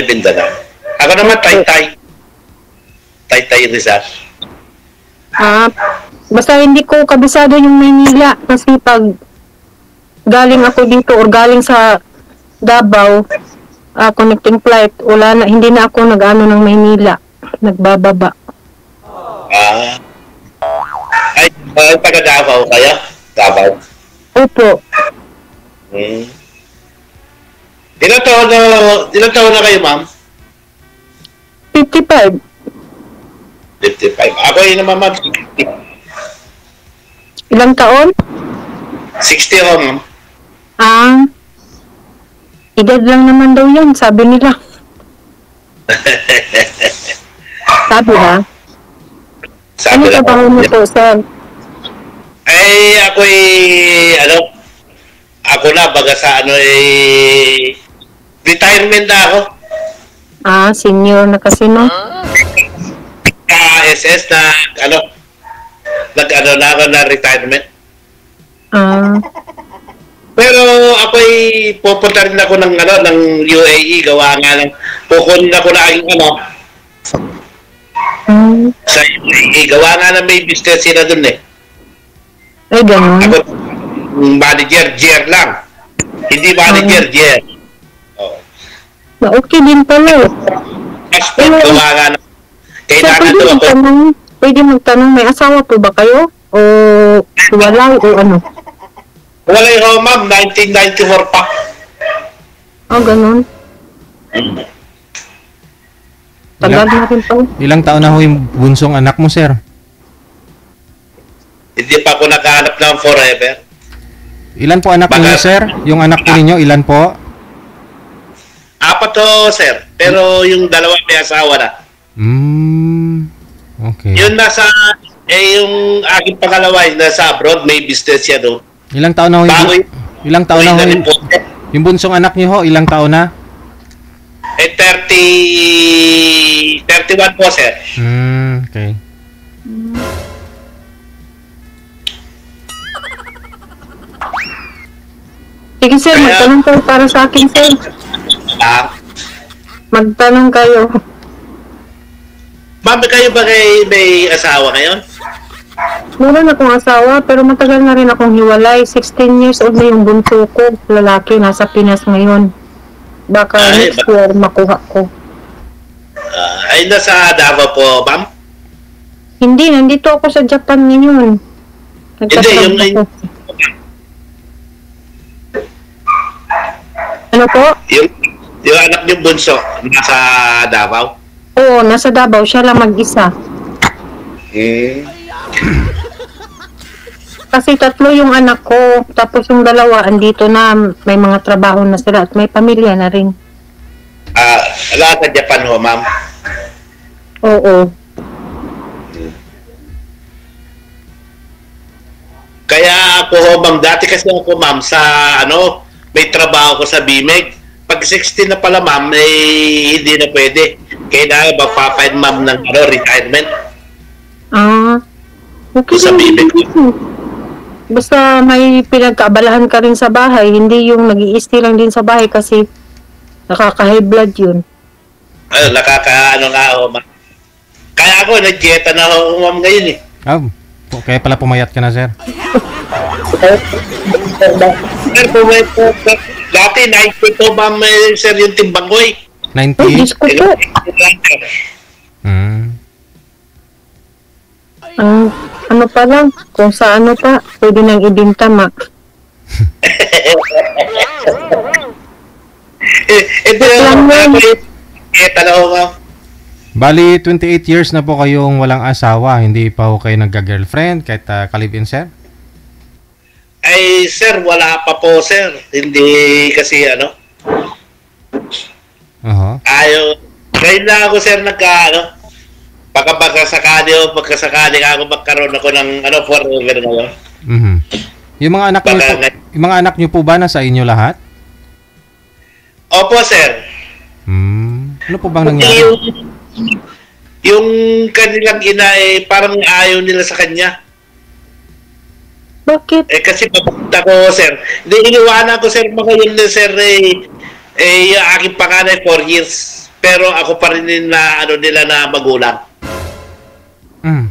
Ay, Mindanao. Ako naman, Taytay. Taytay Rizal. Basta hindi ko kabisado yung Maynila kasi pag galing ako dito or galing sa Davao, connecting flight, hindi na ako nag-ano ng Maynila. Nagbababa. Ay, taga Davao kaya? Davao. Opo. Ilang taon na kayo, ma'am? 55. 55. Ako yun naman, ma'am. Ilang taon? 60 ako, ma'am. Edad lang naman daw yun, sabi nila. Sabi ha? Ano trabaho mo po, sir? Ay, ako na, baga sa retirement na ako. Senior na kasi, no? SS na, na ako na retirement. Pero ako'y pupunta rin ako ng UAE, gawa nga ng pukunin ako na aking sa UAE, gawa nga na may business sila dun eh. Ay, gano'n? Ako, manager, Jer lang. Hindi manager, Jer. Okay din pala. Expert, gawa nga na. Kailangan doon ako. Pwede magtanong, may asawa po ba kayo? O wala o ano? Wala yung ma'am, 1994 pa. Ganun. Tagal na rin po. Ilang taon na ho yung bunsong anak mo, sir? Hindi pa ako nakahanap ng forever. Ilan po anak ninyo, sir? Yung anak po ninyo, ilan po? 4 to, sir. Pero yung dalawa may asawa na. Okay. Yung yung aking pangalawa, nasa abroad, may business yan doon. Ilang taon na ho yung bunsong anak niyo ho, ilang taon na? 31 po, sir. Okay. Sige, sir, magtanong kayo para sa akin, sir. Magtanong kayo. Ma'am, kayo ba may asawa ngayon? Meron akong asawa, pero matagal na rin akong hiwalay. 16 years old na yung bunso ko. Lalaki, nasa Pinas ngayon. Baka next year makuha ko. Ay, nasa Davao po, ma'am? Hindi, nandito ako sa Japan ngayon. Hindi, Ano po? Yung anak niyong bunso, nasa Davao? Oo, nasa Davao. Siya lang mag-isa. Kasi 3 yung anak ko, tapos yung 2 andito na, may mga trabaho na sila at may pamilya na rin. Lahat sa Japan ho, ma'am? Oo. Kaya ako ho, ma'am, dati kasi ako, ma'am, sa may trabaho ko sa BMEG. Pag 16 na pala, ma'am, hindi na pwede. Kailangan magpapain, ma'am, ng retirement. Okay. Sa BMEG. Basta may pinagkaabalahan ka rin sa bahay, hindi yung nag-i-stay lang din sa bahay kasi nakaka-high blood yun. Nga ho, ma'am. Kaya ako, nag-dieta na ho, ma'am, ngayon eh. Kaya pala pumayat ka na, sir. Sir, pumayat po. Dati, 92, ma'am, sir, yung timbang ko eh. 90? Diyos ko po. Ano pa lang, kung sa ano pa, pwede nang ibinta, ma. Ito yung ma'am. Bali, 28 years na po kayong walang asawa. Hindi pa po kayo nagka-girlfriend kahit kalibin, sir? Ay, sir, wala pa po, sir. Hindi kasi, ayaw. Ngayon na ako, sir, pagkasakali ako magkaroon ako ng, forever ngayon. Yung mga anak niyo po ba nasa inyo lahat? Opo, sir. Ano po bang nangyari? Yung kanilang ina, parang ayaw nila sa kanya. Bakit? Kasi papunta ko, sir. Iniwanan ko, sir, mga yun, sir, yung aking panganay, 4 years. pero ako pa rin yung na ano nila na magulang. Mm.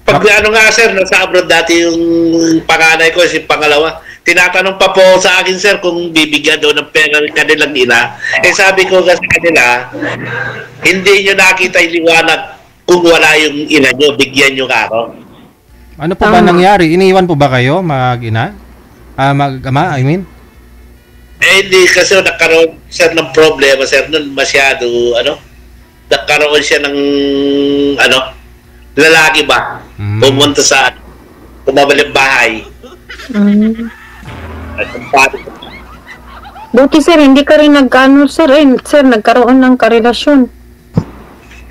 Pag ano nga sir, nasa abroad dati yung panganay ko, si pangalawa, tinatanong pa po sa akin sir kung bibigyan daw ng pera ng kanilang ina. Eh sabi ko sa kanila, hindi nyo nakita yung liwanag kung wala yung ina nyo, bigyan nyo ako. Ano po ba nangyari? Iniwan po ba kayo mag-ina? Mag-ama, I mean? Eh hindi kasi nagkaroon sir ng problema sir nun masyado nagkaroon siya ng lalaki ba pumunta sa kumabalik bahay. Buti sir, hindi ka rin sir, sir, nagkaroon ng karelasyon.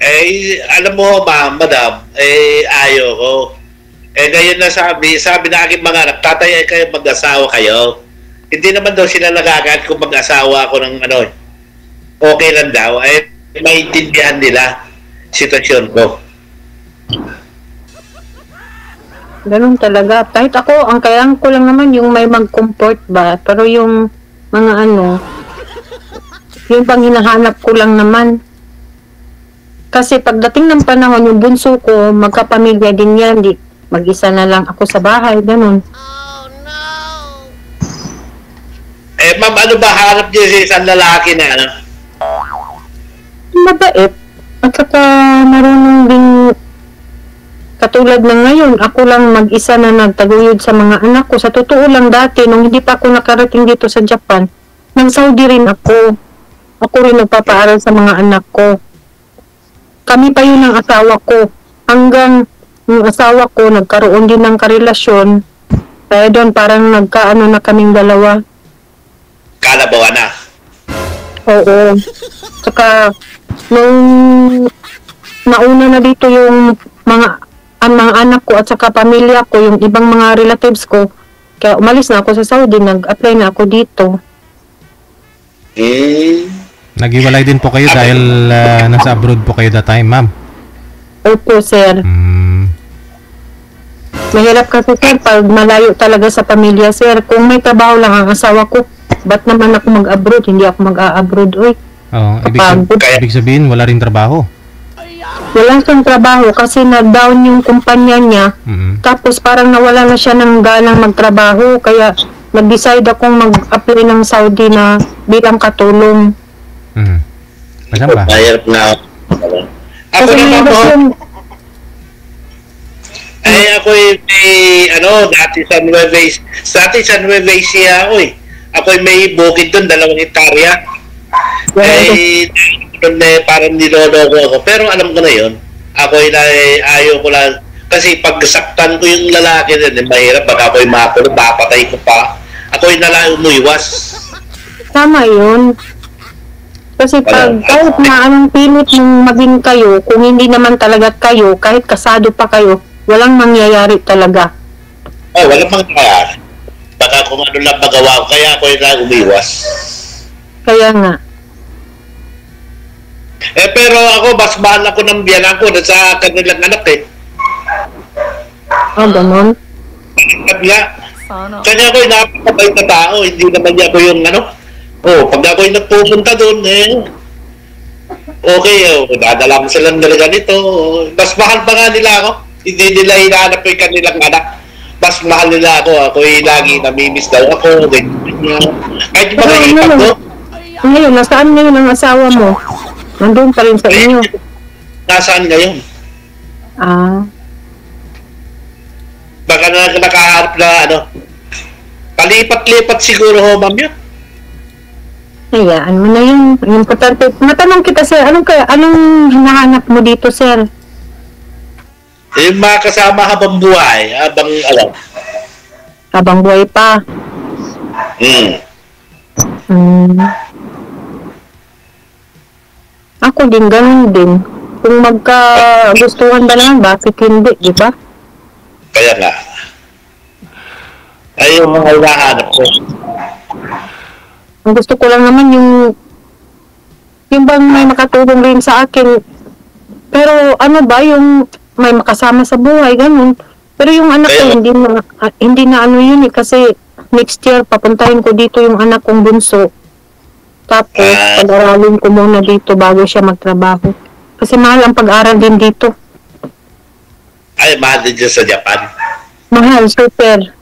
Eh alam mo madam, ayaw ko. Ngayon na sabi na aking mga anak, tatay kayo, mag-asawa kayo. Hindi naman daw sila nagagad kung mag-asawa ako ng okay lang daw. Maintindihan nila sitwasyon ko. Ganun talaga. Kahit ako, ang kailangan ko lang naman yung may mag-comfort ba. Pero yung mga yung pang hinahanap ko lang naman. Kasi pagdating ng panahon, yung bunso ko, magkapamilya din yan. Mag-isa na lang ako sa bahay, ganun. Ma'am, ano ba hanap niyo sa isang lalaki na Mabait. At saka marunong din katulad ng ngayon, ako lang mag-isa na nagtaguyod sa mga anak ko. Sa totoo lang dati, nung hindi pa ako nakarating dito sa Japan, nang Saudi rin ako. Ako rin nagpapaaral sa mga anak ko. Kami pa yun ng asawa ko. Hanggang yung asawa ko nagkaroon din ng karelasyon. Kaya doon parang nagkaano na kaming dalawa. Kalabawan na. Oo. Saka nung nauna na dito yung mga anak ko at saka pamilya ko, yung ibang mga relatives ko, kaya umalis na ako sa Saudi, nag-apply na ako dito. Naghiwalay din po kayo dahil nasa abroad po kayo that time, ma'am? Opo, sir. Mahirap kasi, sir, pag malayo talaga sa pamilya, sir. Kung may trabaho lang ang asawa ko, ba't naman ako mag-abroad? Hindi ako mag-a-abroad, oy. Oo, ibig sabihin, wala rin trabaho? Wala siyang trabaho kasi nag-down yung kumpanya niya. Tapos parang nawala na siya ng ganang magtrabaho. Kaya nag-decide akong mag-apply ng Saudi na bilang katulong. Masam ba? Mahirap na. Ako Kasi naman po. Ako dati sa Nueva Ecija ako Ako may bukid doon, 2 hektarya. Parang niloloko ako. Pero alam ko na yun. Ako ayaw ko lang. Kasi pag saktan ko yung lalaki din, mahirap. Baka ako'y makulong, papatay ko pa. Ako'y nalang umuiwas. Tama yun. Kasi pag kahit na anong pilit mong maging kayo, kung hindi naman talaga kayo, kahit kasado pa kayo, walang mangyayari talaga. Walang mangyayari. Baka kung ano lang magawa ko, kaya ako'y nalang umiwas. Kaya nga. Pero ako, mas mahal ako ng biyanan ko sa kanilang anak Ganun. Kanya ako'y napakabait na tao, hindi naman niya ako yung pag ako'y nagpupunta doon, okay, dadala ko silang nila ganito. Mas mahal pa nga nila ako. Hindi nila hinahanap yung kanilang anak. Mas mahal nila ako. Ako'y lagi namimiss daw ako. Kahit yung mga ipat ko. Ngayon, nasaan ngayon ang asawa mo? Nandun pa rin sa inyo. Nasaan ngayon? Baka nakaharap na palipat-lipat siguro ho, ma'am yun. Hayaan mo na yun. Importante. Matanong kita, sir, anong hinahanap mo dito, sir? Yung mga kasama habang buhay, Habang buhay pa. Ako din, ganun din. Kung magkagustuhan ba naman, bakit hindi, di ba? Kaya nga. Ay, yung mga hinahanap ko. Ang gusto ko lang naman yung bang may makatulong rin sa akin. Pero yung may makasama sa buhay, ganun. Pero yung anak ko, hindi na yun kasi next year papuntahin ko dito yung anak kong bunso. Tapos, pag-aralin ko muna dito bago siya magtrabaho. Kasi mahal ang pag-aral din dito. Ay, mahal din dyan sa Japan. Mahal, super.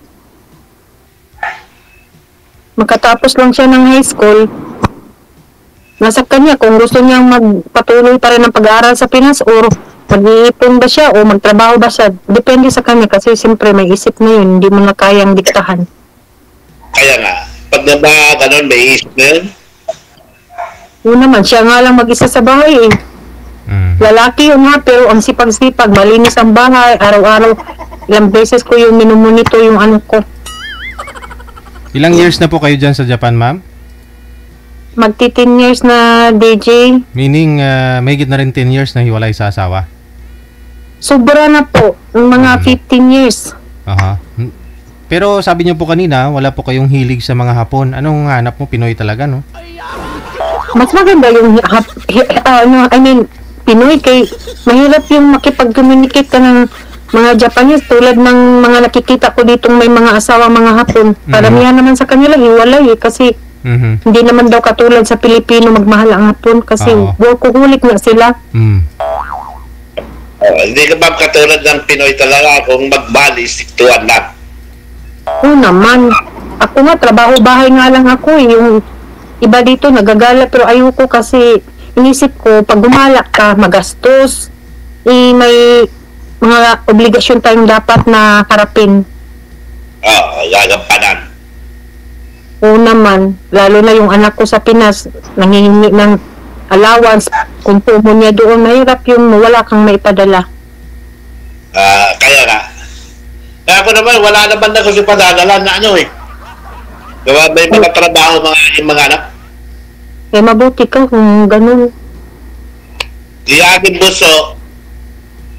Makatapos lang siya ng high school, nasa kanya kung gusto niyang magpatuloy pa rin ng pag-aaral sa Pinas or mag-iipon ba siya o magtrabaho ba siya. Depende sa kanya kasi siyempre may isip na yun, hindi mo na kayang diktahan. Kaya nga, pag na ganun, may isip na yun. Yun naman, siya nga lang mag-isa sa bahay eh. Lalaki yun nga, pero ang sipag-sipag, malinis ang bahay, araw-araw, ilang beses ko yung minumonito yung ano ko. Ilang years na po kayo dyan sa Japan, ma'am? Magti 10 years na DJ. Meaning, may na rin 10 years na hiwalay sa asawa? Sobra na po, mga 15 years. Aha. Pero sabi niyo po kanina, wala po kayong hilig sa mga Hapon. Anong hanap mo? Pinoy talaga, no? Mas maganda yung Pinoy kay mahirap yung makipag-communicate ka ng mga Japanese tulad ng mga nakikita ko ditong may mga asawa mga Hapon. Karamihan naman sa kanila hiwalay kasi hindi naman daw katulad sa Pilipino magmahal ang Hapon kasi workaholic na sila. Hindi ka ba katulad ng Pinoy talaga kung magbali, istiktuan lang? Oo naman. Ako nga, trabaho bahay nga lang ako eh. Yung iba dito nagagala pero ayoko kasi inisip ko pag gumalak ka magastos may mga obligasyon tayong dapat na harapin. Gagampanan. Oo naman, lalo na yung anak ko sa Pinas nangihingi ng allowance kung pumo niya doon, mahirap yung wala kang maipadala. Kaya nga. Kaya ako naman, wala naman na kasi padadala na ano eh. Diba, may mga trabaho yung mga anak. Eh mabuti ka kung ganun. Di akin buso,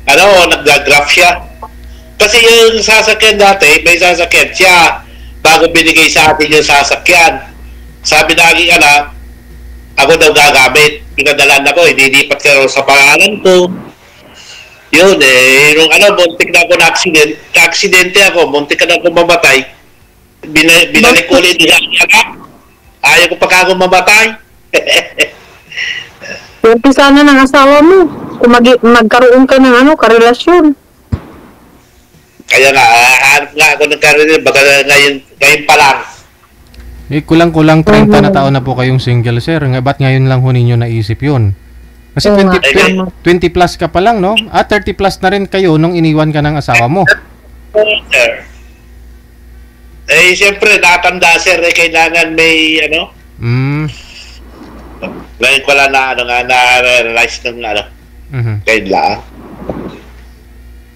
nag-graph siya. Kasi yung sasakyan dati, may sasakyan siya bago binigay sa atin yung sasakyan. Sabi na aking anak, ako daw gagamit. Pinadalan ako, idilipat ka sa pangalan ko. Yun nung muntik na ako na-aksidente ako, muntik na ako mamatay. Binalik ulit niya ang anak. Ayaw ko pa ako mamatay. Pwede sana ng asawa mo kung magkaroon ka ng karelasyon. Kaya nga, hanap nga ako ng karelasyon. Baka ngayon pa lang. Kulang-kulang 30 na taon na po kayong single, sir. Ba't ngayon lang ho ninyo naisip yun? Kasi 20 plus ka pa lang, no? 30 plus na rin kayo nung iniwan ka ng asawa mo. Sir. Siyempre, nakatanda, sir. Kailangan may, ngayon ko lang na-realize ng kailangan.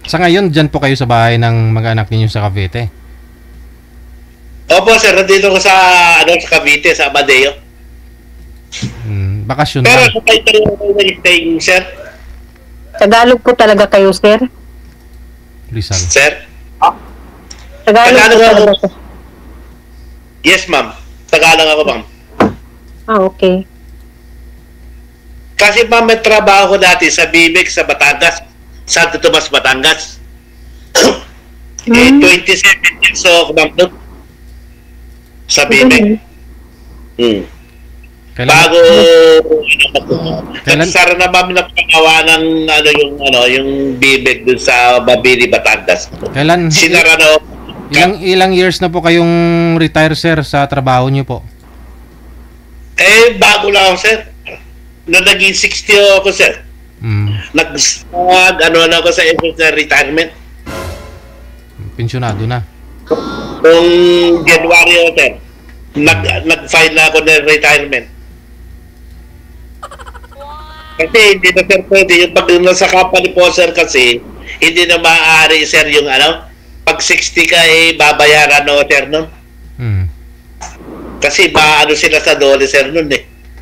Sa ngayon, dyan po kayo sa bahay ng mga anak ninyo sa Cavite? Opo, sir. Nandito ko sa Cavite, sa Amadeo. Bakasyon pero lang. sa tayo nag-staying, sir? Tagalog po talaga kayo, sir? Rizal. Sir? Tagalog po talaga kayo. Yes, ma'am. Tagalog ako, ma'am. Okay. Kasi ma'am, may trabaho ko dati sa BIMEC sa Batangas. Santo Tomas, Batangas. 27 years ako, ma'am, doon. Sa BIMEC. Bago nagsara na ma'am nagpagawa ng yung BIMEC dun sa Mabini, Batangas. Kailan? Sinara na Ilang years na po kayong retire, sir, sa trabaho niyo po? Bago lang ako, sir. Nung naging 60 ako, sir. Na ako sa retirement. Pensyonado na. Noong January ako, sir. Nag-file na ako ng retirement. Kasi hindi na, sir, pwede. Yung pag nasa company po, sir, kasi hindi na maaari, sir, yung pag 60 ka, babayaran o, sir, nun. Kasi sila sa dole, sir, nun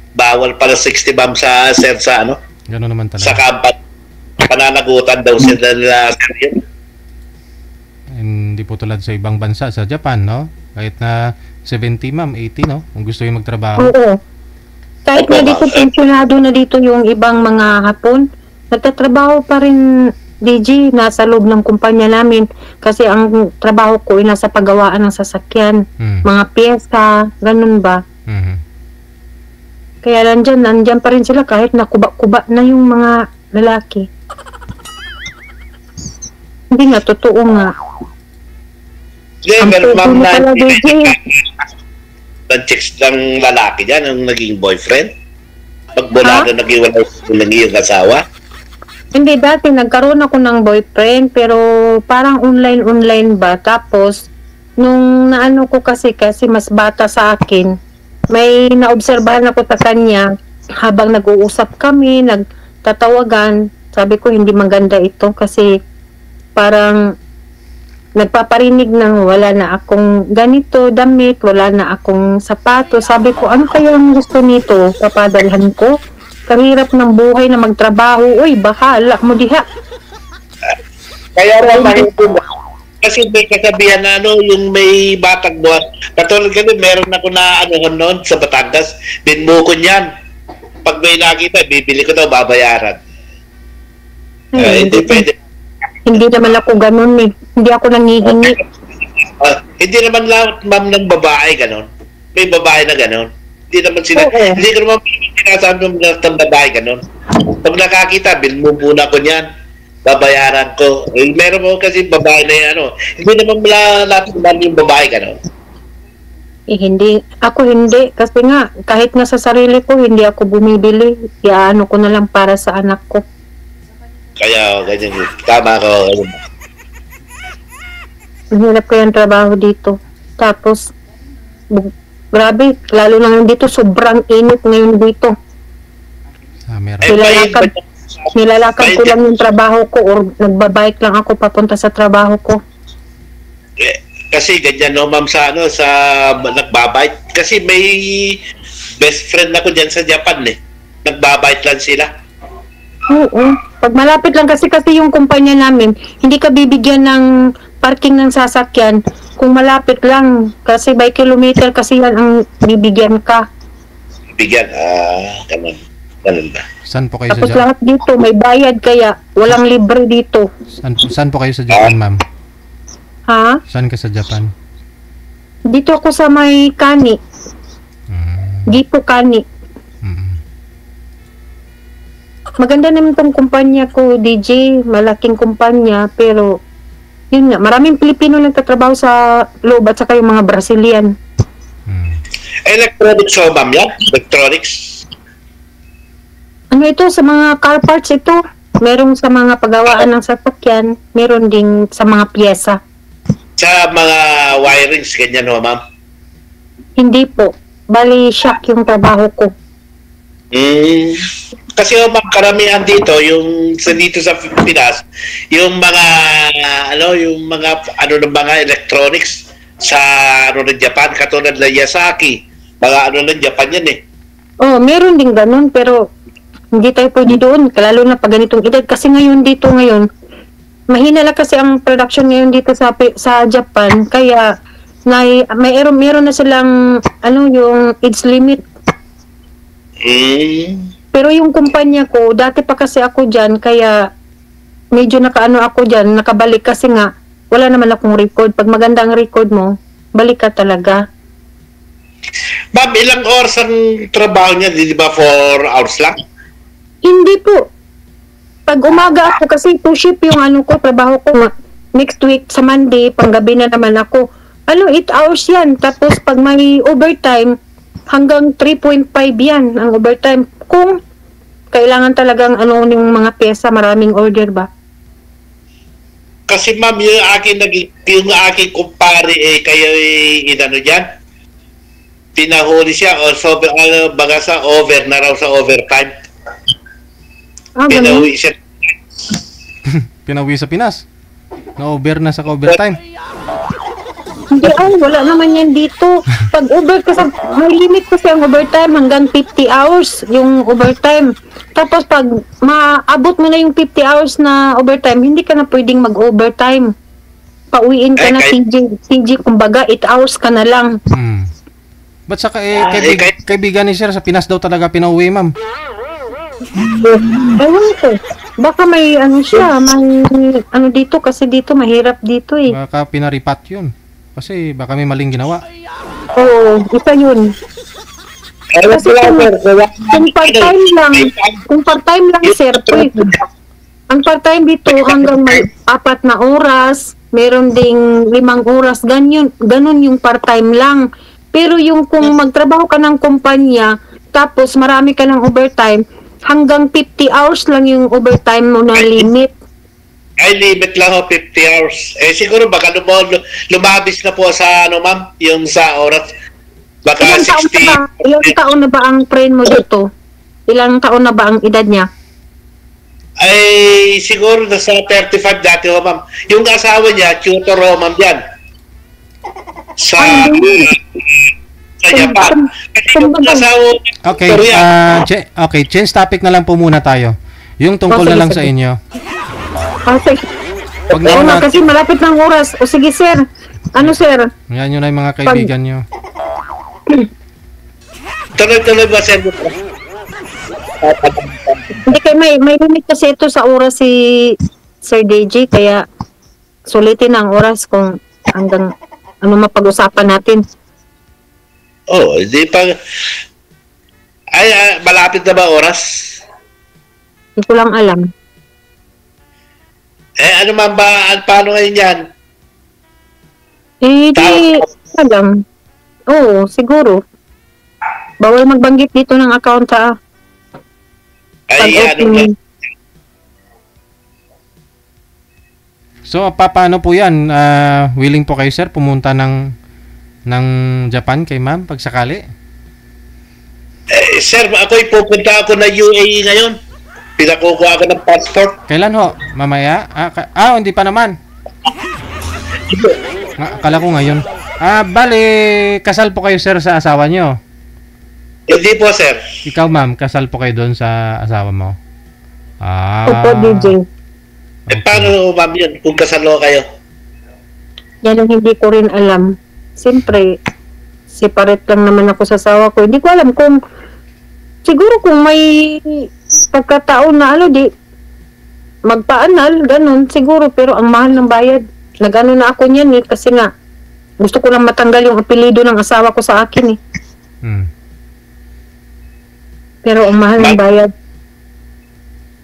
bawal pala 60 ma'am sa sir sa Gano'n naman talaga. sa company. Pananagutan daw sila nila, sir, yun. Hindi po tulad sa ibang bansa, sa Japan, no? Kahit na 70 ma'am, 80, no? Kung gusto yung magtrabaho. Oo. Kahit na dito pensyonado na dito yung ibang mga Hapon, nagtatrabaho pa rin, DJ, nasa loob ng kumpanya namin kasi ang trabaho ko ay nasa paggawaan ng sasakyan, mga piyesa, ganun ba? Kaya nandyan pa rin sila kahit nakuba-kuba na yung mga lalaki. Hindi nga, totoo nga. Hindi, Ang meron puso ma'am mo na pala, DJ. ng chicks ng lalaki dyan, ang naging boyfriend. Pagbulaga nag-iwalay yung asawa. Hindi, dati nagkaroon ako ng boyfriend, pero parang online ba. Tapos, nung naano ko kasi mas bata sa akin, may naobserbahan ako sa kanya habang nag-uusap kami, nagtatawagan. Sabi ko, hindi maganda ito kasi parang nagpaparinig ng wala na akong ganito, damit, wala na akong sapato. Sabi ko, ano kaya ang gusto nito? Papadalhan ko? Kahirap ng buhay na magtrabaho. Uy, bahala mo diha. Kaya naman kasi may kasabihan na yung may batang buwan. Katulad kasi meron ako na noon sa Batangas, binbukon yan. Pag may nakita, bibili ko daw, babayaran. Hindi pwede. Hindi naman ako ganun eh. Hindi ako nangihingi. Hindi naman lahat ma'am ng babae ganon. May babae na ganon. Hindi naman sila, hindi ko naman sinasabi ng lahat ng babae ganon. Pag nakakita, muna ko niyan. Babayaran ko. Meron mo kasi babae na yan, hindi naman lahat yung babae ganon. Hindi. Ako hindi. Kasi nga, kahit nga sa sarili ko, hindi ako bumibili. Iaano ko na lang para sa anak ko. Kaya, ganyan. Tama ko. Mahirap ko yung trabaho dito. Tapos, grabe, lalo na ngayon dito, sobrang init ngayon dito. Nilalakad ko lang yung trabaho ko or nagbabike lang ako papunta sa trabaho ko. Kasi ganyan ma'am sa nagbabike. Kasi may best friend ako dyan sa Japan Nagbabike lang sila. Oo. Pag malapit lang kasi yung kumpanya namin, hindi ka bibigyan ng parking ng sasakyan kung malapit lang. Kasi by kilometer kasi yan ang bibigyan ka. Bigyan? Ganun ba? Saan po kayo Tapos sa Japan? lahat dito, may bayad kaya walang libre dito. Saan po kayo sa Japan, ma'am? Ha? Saan ka sa Japan? Dito ako sa may Kani. Gipo Kani. Maganda naman tong kumpanya ko, DJ. Malaking kumpanya, pero yun nga, maraming Pilipino nagtatrabaho sa loob at saka yung mga Brazilian. Electronics ma'am yan? Electronics? Ano ito, sa mga car parts ito. Merong sa mga paggawaan ng sasakyan, meron ding sa mga piyesa. Sa mga wirings, ganyan ma'am? Hindi po. Bali, shock yung trabaho ko. Kasi ma'am, karamihan dito, dito sa Pilipinas, yung mga electronics sa ng Japan, katulad ng Yasaki, mga ng Japan yan Meron ding ganun, pero hindi tayo pwede doon, lalo na pag ganitong edad. Kasi ngayon, mahina lang kasi ang production ngayon dito sa Japan, kaya meron na silang yung age limit. Pero yung kumpanya ko, dati pa kasi ako dyan, kaya medyo ako dyan, nakabalik kasi nga, wala naman akong record. Pag maganda ang record mo, balik ka talaga. Ma'am, ilang oras ang trabaho niya? Di ba 4 hours lang? Hindi po. Pag umaga ako, kasi 2 shift yung trabaho ko. Next week, sa Monday, panggabi na naman ako. 8 hours yan. Tapos pag may overtime, hanggang 3.5 yan ang overtime. Kung kailangan talagang yung mga pyesa, maraming order ba? Kasi ma'am, yung aking kumpare kayo dyan, pinahuli siya baga sa over na raw sa overtime. Pinauwi siya. Pinauwi sa Pinas? Na-over na sa overtime? Hindi, wala naman yan dito. Pag may limit kasi ang overtime hanggang 50 hours yung overtime. Tapos pag maabot mo na yung 50 hours na overtime, hindi ka na pwedeng mag-overtime. Pauwiin ka na, CJ, kumbaga 8 hours ka na lang. Ba't saka kaibigan ni sir sa Pinas daw talaga pinauwi, ma'am? Ewan ko. Baka may may dito kasi dito mahirap dito eh. Baka pinaripat yun. Kasi baka may maling ginawa. Oo, isa yun. Kasi kung part-time lang, sir, ang part-time dito hanggang may 4 na oras, meron ding 5 oras, ganun yung part-time lang. Pero yung kung magtrabaho ka ng kumpanya, tapos marami ka ng overtime, hanggang 50 hours lang yung overtime mo na limit. Ay, limit lang ho, 50 hours. Eh, siguro baka lumabis na po sa, ma'am, yung sa oras. Baka Ilang taon na ba ang friend mo dito? Ilang taon na ba ang edad niya? Ay, siguro nasa 35 dati ho, ma'am. Yung asawa niya, tutor ho, ma'am, yan. Sa Japan. Kasi yung asawa, Okay, okay, change topic na lang po muna tayo. Yung tungkol na lang sa inyo. Okay. Wag na Oo muna. na, kasi malapit ng oras. O sige, sir. Ano, sir? Yan yun na yung mga kaibigan nyo. tuloy-tuloy ba, sir? Hindi kayo, may limit kasi ito sa oras si Sir DJ, kaya sulitin ang oras kung hanggang ano mapag-usapan natin. Oh, hindi pa. Ay, malapit na ba oras? Hindi ko lang alam. Eh, ano man ba, paano ngayon yan? Eh, di, alam. Oo, siguro. Bawal magbanggit dito ng account, ha? Ay, ano ba? So, paano po yan? Willing po kayo, sir, pumunta ng Japan kay ma'am, pag sakali? Eh, sir, ako'y pupunta ako na UAE ngayon. Pinakukuha ako ng passport. Kailan ho? Mamaya? Hindi pa naman. Akala ko ngayon. Bali, kasal po kayo, sir, sa asawa nyo? Hindi po, sir. Ikaw, ma'am, kasal po kayo doon sa asawa mo? Opo, DJ. Eh, paano, ma'am, yun? Kung kasalo kayo? Yan ang hindi ko rin alam. Siyempre, separate lang naman ako sa asawa ko. Hindi ko alam kung, siguro kung may pagkataon na magpaanal, ganun, siguro, pero ang mahal ng bayad. Nagano na ako niyan kasi nga, gusto ko lang matanggal yung apelido ng asawa ko sa akin Pero ang mahal ng bayad.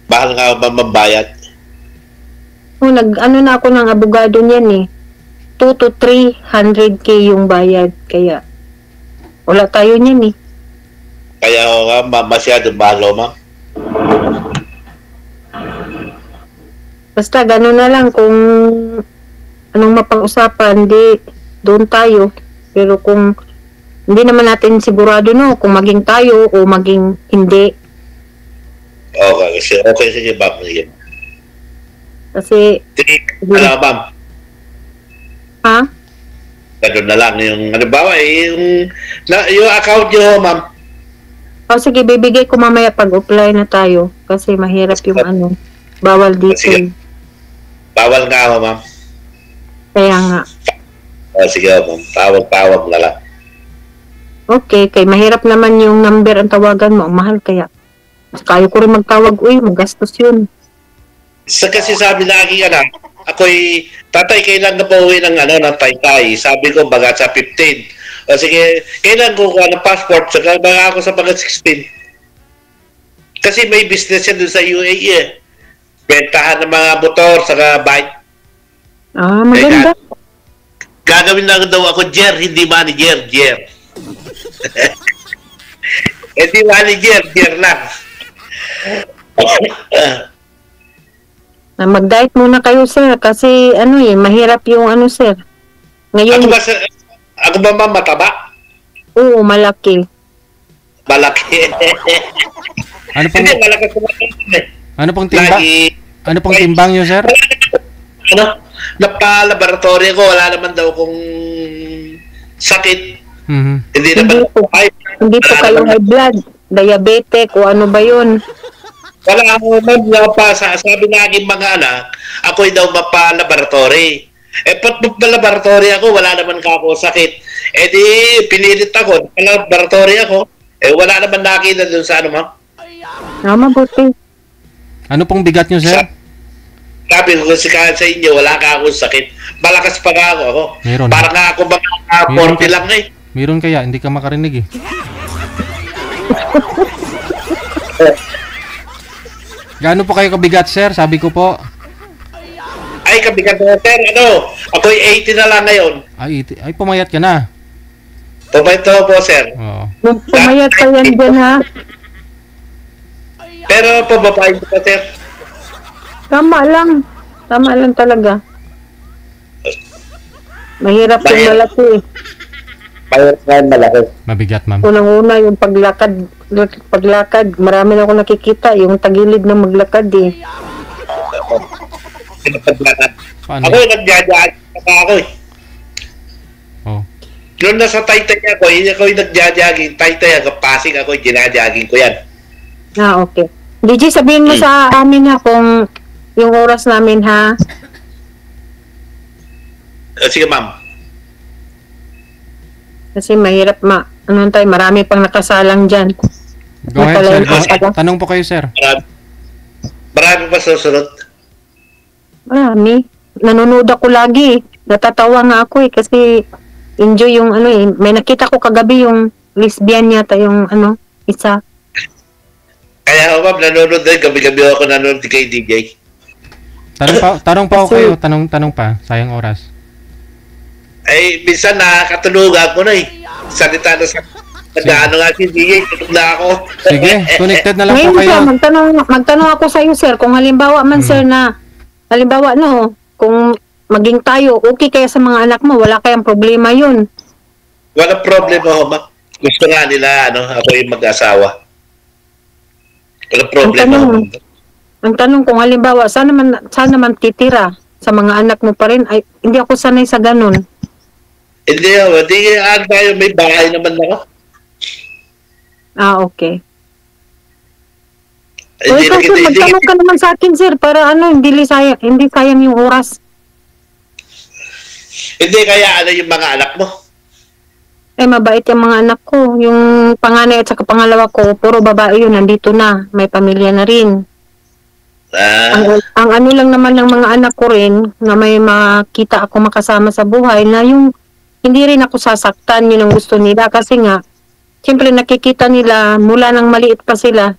Mahal nga ba mabayad? Nag-ano na ako ng abogado niyan 2 to 300k yung bayad. Kaya, wala tayo niyan Kaya masyado mahal, ma'am. Basta gano'n na lang kung anong mapag-usapan, doon tayo. Pero kung hindi naman natin sigurado kung maging tayo o maging hindi. Okay, sige, ma'am. Kasi, Ano, ma'am? ha? Ganun na lang yung, yung account nyo, ma'am. O sige, bibigay ko mamaya pag-apply na tayo. Kasi mahirap yung bawal dito. Sige. Bawal nga ako, ma'am. Kaya nga. Sige, ma'am. Tawag na lang. Okay, mahirap naman yung number ang tawagan mo. Ang mahal kaya. Kaya ko rin magtawag. Uy, magastos yun. Kasi sabi na aking anak, ako'y, tatay, kailan na po uwi ng Taytay? Sabi ko, baga sa 15. O sige, kailan kukuha ng passport? Saka baga ako sa mga 16. Kasi may business yan dun sa UAE Bentahan ng mga motor, saka bike. Maganda. Gagawin lang daw ako, hindi manager, Hindi manager, lang. Mag-diet muna kayo, sir. Kasi, mahirap yung sir. Ngayon, Ako ba ma'am, mataba? Oo, malaki. Malaki. Hindi, malaki ko Ano pong timbang? Ano pong timbang nyo, sir? Napa-laboratory ko, wala naman daw kung sakit. Hindi naman. Hindi po kayo high blood, diabetic, o ano ba yun? Wala ako, ma'am, sabi na aking mga anak, ako'y daw mapa-laboratory. Laboratory ako, wala naman ako sakit. Di, pinilit ako, laboratory ako, wala naman nakita dun sa ma'am. Mabuti. Ano pong bigat nyo, sir? Sabi ko kasi sa inyo, wala ka akong sakit. Malakas pa nga ako. Meron. Parang nga ako mga 40 lang Meron kaya, hindi ka makarinig Gaano po kayo kabigat, sir? Sabi ko po. Ay, kabigat na, sir. Ano? Ako'y 80 na lang ngayon. Ay, pumayat ka na. Pumayat po, sir. Oo. Pumayat pa yan dyan, ha? Pero pababae ko pa, sir. Tama lang. Tama lang talaga. Mahirap yung Mahirap. malaki. Mayroon nga malaki. Mabigat, ma'am. Unang-una yung paglakad. Marami na ako nakikita. Yung tagilid na maglakad eh. Pinapaglanan. Paano? Ako yung nagjajaagin pa ako eh. Oh. Doon nasa Taytay ako yung nagjajaagin. Taytay hanggang Pasig ako yung ginajagin ko yan. Ah, okay. DJ, sabihin mo sa amin ha kung yung oras namin ha. Sige, ma'am. Kasi mahirap ano tayo, marami pang nakasalang dyan. Go ahead, sir. Natalayan ka. Tanong po kayo, sir. Marami pa susunod. Marami. Nanonood ako lagi. Natatawa nga ako eh kasi enjoy yung ano eh. May nakita ko kagabi yung lesbian yata yung isa. Kaya ma'am, nanonood din. Gabi-gabi ako nanonood kay DJ. Tanong pa ako kayo. Tanong pa. Sayang oras. Ay, minsan nakakatulugan ko na eh. Salita na sa... Nag-ano nga si DJ, tulog na ako. Sige, connected na lang po Ngayon kayo. sir, magtanong ako sa iyo sir, kung halimbawa man sir na, halimbawa kung maging tayo, okay kaya sa mga anak mo, wala kayang problema yun. Walang problema ho, ma'am. Gusto nga nila, ako yung mag-asawa. Walang problema ho. Ang tanong kung halimbawa, saan naman titira sa mga anak mo pa rin, ay hindi ako sanay sa ganun. Hindi ho, hindi tayo, may bahay naman ako. Ah, okay. O Hindi ikaw na sir, kita, magtanong ka naman sa akin sir, para hindi sayang yung oras. hindi kaya yung mga anak mo. Eh, mabait yung mga anak ko. Yung panganay at saka pangalawa ko, puro babae yun, nandito na. May pamilya na rin. Ang ano lang naman ng mga anak ko rin, na may makita ako makasama sa buhay, na yung hindi rin ako sasaktan, yun ang gusto nila. Kasi nga, siyempre nakikita nila, mula nang maliit pa sila,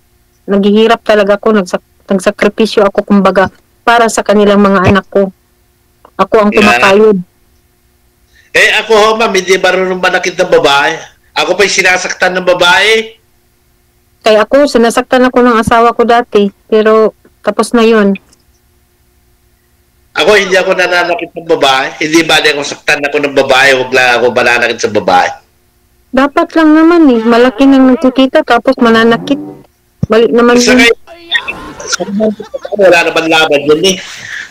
naghihirap talaga ako, nagsakripisyo ako kumbaga, para sa kanilang mga anak ko. Ako ang kumakayod. Ako ho, ma'am, hindi marunong manakit ng babae. Ako pa'y sinasaktan ng babae. Kaya ako, sinasaktan ako ng asawa ko dati, pero tapos na yun. Ako, hindi ako nananakit ng babae. Hindi ba ako saktan ako ng babae, huwag lang ako mananakit sa babae. Dapat lang naman eh. Malaki nang nagkikita tapos mananakit. Balik naman Isa yun. kayo, wala naman laban yun eh.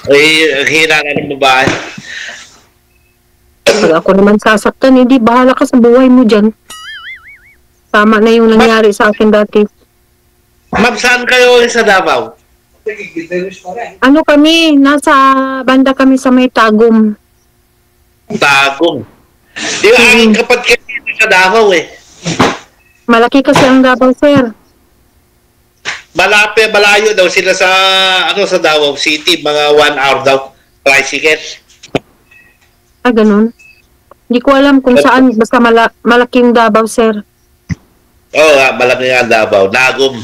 Ang hina na ng babae. Pag ako naman sasaktan, hindi bahala ka sa buhay mo dyan. Tama na yung nangyari sa akin dati. Ma'am, saan kayo sa Davao? Ano kami, nasa banda kami sa may Tagum. Tagum. Di ba aking kapatid kayo sa Davao eh. Malaki kasi ang Davao, sir. Malayo daw sila sa sa Davao City, mga 1 hour daw. Tricycle. Ah, ganun. Hindi ko alam kung saan, basta malaking Davao, sir. Oo nga, malaki nga Davao. Nagum.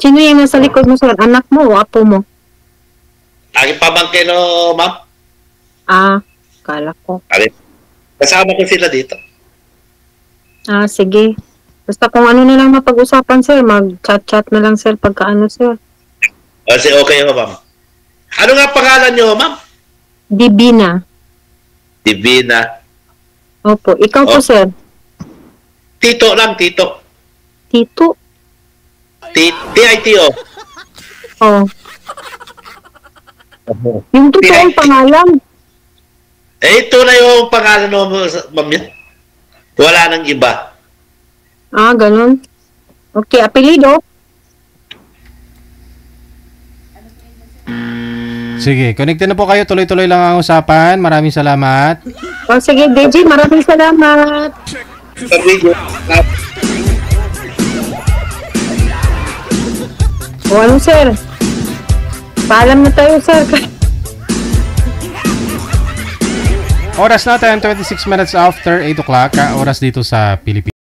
Sino yung nasa likod mo, sir? Anak mo o apo mo? Aking pamangkin ma'am. Ah, kala ko. Kasama ko sila dito. Ah, sige. Basta kung ano na lang mapag-usapan, sir, mag-chat-chat na lang, sir, pagka sir. Kasi okay ho, ma'am. Ano nga pangalan niyo, ma'am? Divina. Divina. Opo. Ikaw po, sir? Tito lang, Tito. Tito? T-I-T-O. Oh. Yung totoong pangalan. Ito na yung pangalan mo, ma'am yun. Wala nang iba. Ah, ganun. Okay, apelido? Sige, connected na po kayo. Tuloy-tuloy lang ang usapan. Maraming salamat. Oh, sige, DJ, maraming salamat. Sa video. O ano, sir? Paalam na tayo, sir. Oras natin, 26 minutes after 8 o'clock. Oras dito sa Pilipinas.